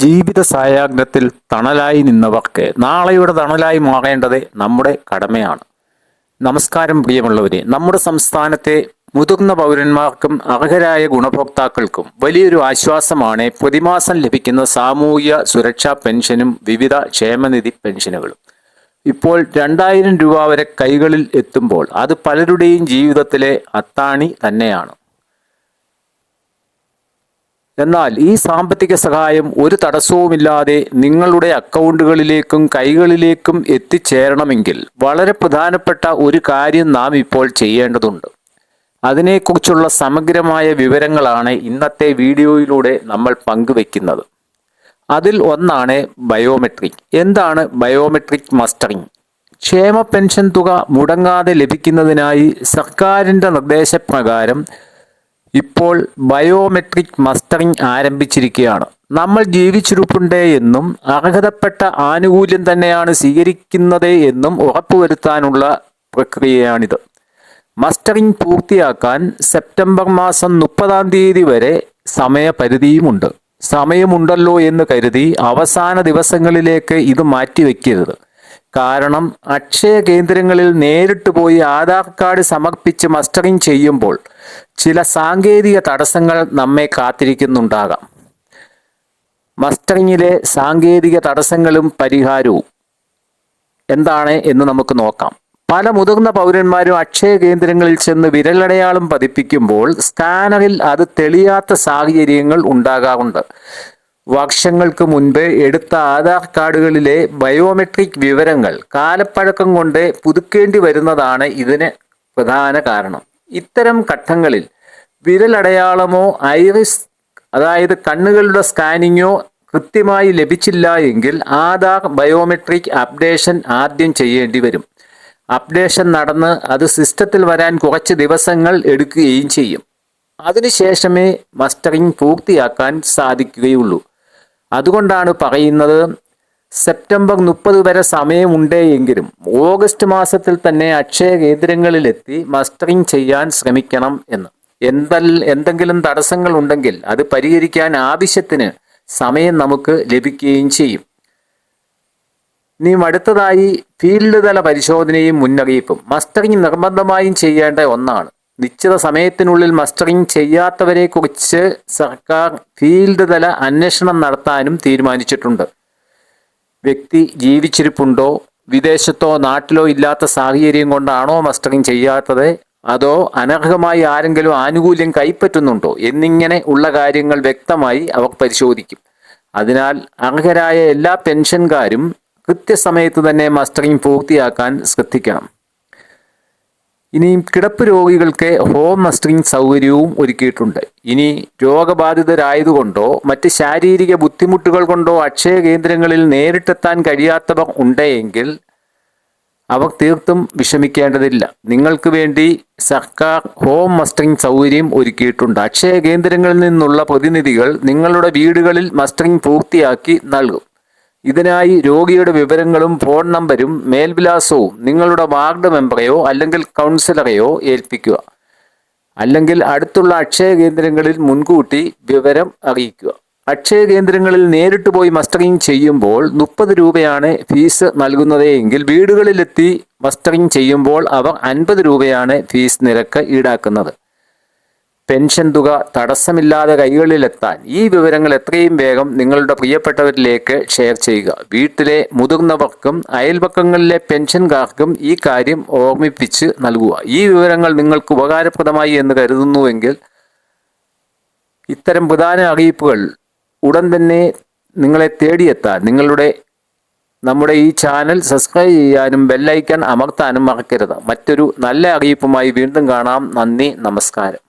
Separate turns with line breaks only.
ജീവിത സായാഹ്നത്തിൽ തണലായി നിന്നവർക്ക് നാളെയുടെ തണലായി മാറേണ്ടത് നമ്മുടെ കടമയാണ്. നമസ്കാരം പ്രിയമുള്ളവരെ, നമ്മുടെ സംസ്ഥാനത്തെ മുതിർന്ന പൗരന്മാർക്കും അർഹരായ ഗുണഭോക്താക്കൾക്കും വലിയൊരു ആശ്വാസമാണ് പ്രതിമാസം ലഭിക്കുന്ന സാമൂഹ്യ സുരക്ഷാ പെൻഷനും വിവിധ ക്ഷേമനിധി പെൻഷനുകളും. ഇപ്പോൾ 2000 രൂപ വരെ കൈകളിൽ എത്തുമ്പോൾ അത് പലരുടെയും ജീവിതത്തിലെ അത്താണി തന്നെയാണ്. എന്നാൽ ഈ സാമ്പത്തിക സഹായം ഒരു തടസ്സവുമില്ലാതെ നിങ്ങളുടെ അക്കൗണ്ടുകളിലേക്കും കൈകളിലേക്കും എത്തിച്ചേരണമെങ്കിൽ വളരെ പ്രധാനപ്പെട്ട ഒരു കാര്യം നാം ഇപ്പോൾ ചെയ്യേണ്ടതുണ്ട്. അതിനെക്കുറിച്ചുള്ള സമഗ്രമായ വിവരങ്ങളാണ് ഇന്നത്തെ വീഡിയോയിലൂടെ നമ്മൾ പങ്കുവെക്കുന്നത്. അതിൽ ഒന്നാണ് ബയോമെട്രിക്. എന്താണ് ബയോമെട്രിക് മസ്റ്ററിംഗ്? ക്ഷേമ പെൻഷൻ തുക മുടങ്ങാതെ ലഭിക്കുന്നതിനായി സർക്കാരിൻ്റെ നിർദ്ദേശപ്രകാരം ഇപ്പോൾ ബയോമെട്രിക് മസ്റ്ററിംഗ് ആരംഭിച്ചിരിക്കുകയാണ്. നമ്മൾ ജീവിച്ചിരിപ്പുണ്ട് എന്നും അർഹതപ്പെട്ട ആനുകൂല്യം തന്നെയാണ് സ്വീകരിക്കുന്നത് എന്നും ഉറപ്പുവരുത്താനുള്ള പ്രക്രിയയാണിത്. മസ്റ്ററിംഗ് പൂർത്തിയാക്കാൻ സെപ്റ്റംബർ മാസം 30-ാം തീയതി വരെ സമയപരിധിയുമുണ്ട്. സമയമുണ്ടല്ലോ എന്ന് കരുതി അവസാന ദിവസങ്ങളിലേക്ക് ഇത് മാറ്റിവെക്കരുത്. കാരണം അക്ഷയ കേന്ദ്രങ്ങളിൽ നേരിട്ട് പോയി ആധാർ കാർഡ് സമർപ്പിച്ച് മസ്റ്ററിംഗ് ചെയ്യുമ്പോൾ ചില സാങ്കേതിക തടസ്സങ്ങൾ നമ്മെ കാത്തിരിക്കുന്നുണ്ടാകാം. മസ്റ്ററിങ്ങിലെ സാങ്കേതിക തടസ്സങ്ങളും പരിഹാരവും എന്താണ് എന്ന് നമുക്ക് നോക്കാം. പല മുതിർന്ന പൗരന്മാരും അക്ഷയ കേന്ദ്രങ്ങളിൽ ചെന്ന് വിരലടയാളം പതിപ്പിക്കുമ്പോൾ സ്കാനറിൽ അത് തെളിയാത്ത സാഹചര്യങ്ങൾ ഉണ്ടാകാറുണ്ട്. വർഷങ്ങൾക്ക് മുൻപ് എടുത്ത ആധാർ കാർഡുകളിലെ ബയോമെട്രിക് വിവരങ്ങൾ കാലപ്പഴക്കം കൊണ്ട് പുതുക്കേണ്ടി വരുന്നതാണ് ഇതിന് പ്രധാന കാരണം. ഇത്തരം ഘട്ടങ്ങളിൽ വിരലടയാളമോ ഐറിസ് അതായത് കണ്ണുകളുടെ സ്കാനിങ്ങോ കൃത്യമായി ലഭിച്ചില്ല എങ്കിൽ ആധാർ ബയോമെട്രിക് അപ്ഡേഷൻ ആദ്യം ചെയ്യേണ്ടി വരും. അപ്ഡേഷൻ നടന്ന് അത് സിസ്റ്റത്തിൽ വരാൻ കുറച്ച് ദിവസങ്ങൾ എടുക്കുകയും ചെയ്യും. അതിനുശേഷമേ മസ്റ്ററിംഗ് പൂർത്തിയാക്കാൻ സാധിക്കുകയുള്ളൂ. അതുകൊണ്ടാണ് പറയുന്നത് സെപ്റ്റംബർ 30 വരെ സമയമുണ്ട് എങ്കിലും ഓഗസ്റ്റ് മാസത്തിൽ തന്നെ അക്ഷയ കേന്ദ്രങ്ങളിലെത്തി മസ്റ്ററിംഗ് ചെയ്യാൻ ശ്രമിക്കണം എന്ന്. എന്തെങ്കിലും തടസ്സങ്ങൾ ഉണ്ടെങ്കിൽ അത് പരിഹരിക്കാൻ ആവശ്യത്തിന് സമയം നമുക്ക് ലഭിക്കുകയും ചെയ്യും. ഇനി അടുത്തതായി ഫീൽഡ് തല പരിശോധനയും മുന്നറിയിപ്പും. മസ്റ്ററിംഗ് നിർബന്ധമായും ചെയ്യേണ്ട ഒന്നാണ്. നിശ്ചിത സമയത്തിനുള്ളിൽ മസ്റ്ററിംഗ് ചെയ്യാത്തവരെ കുറിച്ച് സർക്കാർ ഫീൽഡ് തല അന്വേഷണം നടത്താനും തീരുമാനിച്ചിട്ടുണ്ട്. വ്യക്തി ജീവിച്ചിരിപ്പുണ്ടോ, വിദേശത്തോ നാട്ടിലോ ഇല്ലാത്ത സാഹചര്യം കൊണ്ടാണോ മസ്റ്ററിംഗ് ചെയ്യാത്തത്, അതോ അനർഹമായി ആരെങ്കിലും ആനുകൂല്യം കൈപ്പറ്റുന്നുണ്ടോ എന്നിങ്ങനെ ഉള്ള കാര്യങ്ങൾ വ്യക്തമായി അവർ പരിശോധിക്കും. അതിനാൽ അർഹരായ എല്ലാ പെൻഷൻകാരും കൃത്യസമയത്ത് തന്നെ മസ്റ്ററിംഗ് പൂർത്തിയാക്കാൻ ശ്രദ്ധിക്കണം. ഇനിയും കിടപ്പ് രോഗികൾക്ക് ഹോം മസ്റ്ററിംഗ് സൗകര്യവും ഒരുക്കിയിട്ടുണ്ട്. ഇനി രോഗബാധിതരായതുകൊണ്ടോ മറ്റ് ശാരീരിക ബുദ്ധിമുട്ടുകൾ കൊണ്ടോ അക്ഷയ കേന്ദ്രങ്ങളിൽ നേരിട്ടെത്താൻ കഴിയാത്തവർ ഉണ്ടെങ്കിൽ അവർ തീർത്തും വിഷമിക്കേണ്ടതില്ല. നിങ്ങൾക്ക് വേണ്ടി സർക്കാർ ഹോം മസ്റ്ററിംഗ് സൗകര്യം ഒരുക്കിയിട്ടുണ്ട്. അക്ഷയ കേന്ദ്രങ്ങളിൽ നിന്നുള്ള പ്രതിനിധികൾ നിങ്ങളുടെ വീടുകളിൽ മസ്റ്ററിംഗ് പൂർത്തിയാക്കി നൽകും. ഇതിനായി രോഗിയുടെ വിവരങ്ങളും ഫോൺ നമ്പരും മേൽവിലാസവും നിങ്ങളുടെ വാർഡ് മെമ്പറെയോ അല്ലെങ്കിൽ കൗൺസിലറെയോ ഏൽപ്പിക്കുക. അല്ലെങ്കിൽ അടുത്തുള്ള അക്ഷയ കേന്ദ്രങ്ങളിൽ മുൻകൂട്ടി വിവരം അറിയിക്കുക. അക്ഷയ കേന്ദ്രങ്ങളിൽ നേരിട്ട് പോയി മസ്റ്ററിംഗ് ചെയ്യുമ്പോൾ 30 രൂപയാണ് ഫീസ് നൽകുന്നത് എങ്കിൽ വീടുകളിലെത്തി മസ്റ്ററിംഗ് ചെയ്യുമ്പോൾ അവർ 50 രൂപയാണ് ഫീസ് നിരക്ക് ഈടാക്കുന്നത്. പെൻഷൻ തുക തടസ്സമില്ലാതെ കൈകളിലെത്താൻ ഈ വിവരങ്ങൾ എത്രയും വേഗം നിങ്ങളുടെ പ്രിയപ്പെട്ടവരിലേക്ക് ഷെയർ ചെയ്യുക. വീട്ടിലെ മുതിർന്നവർക്കും അയൽപക്കങ്ങളിലെ പെൻഷൻകാർക്കും ഈ കാര്യം ഓർമ്മിപ്പിച്ച് നൽകുക. ഈ വിവരങ്ങൾ നിങ്ങൾക്ക് ഉപകാരപ്രദമായി എന്ന് കരുതുന്നുവെങ്കിൽ ഇത്തരം പ്രധാന അറിയിപ്പുകൾ ഉടൻ തന്നെ നിങ്ങളെ തേടിയെത്താൻ നമ്മുടെ ഈ ചാനൽ സബ്സ്ക്രൈബ് ചെയ്യാനും ബെല്ലൈക്കൺ അമർത്താനും മറക്കരുത്. മറ്റൊരു നല്ല അറിയിപ്പുമായി വീണ്ടും കാണാം. നന്ദി, നമസ്കാരം.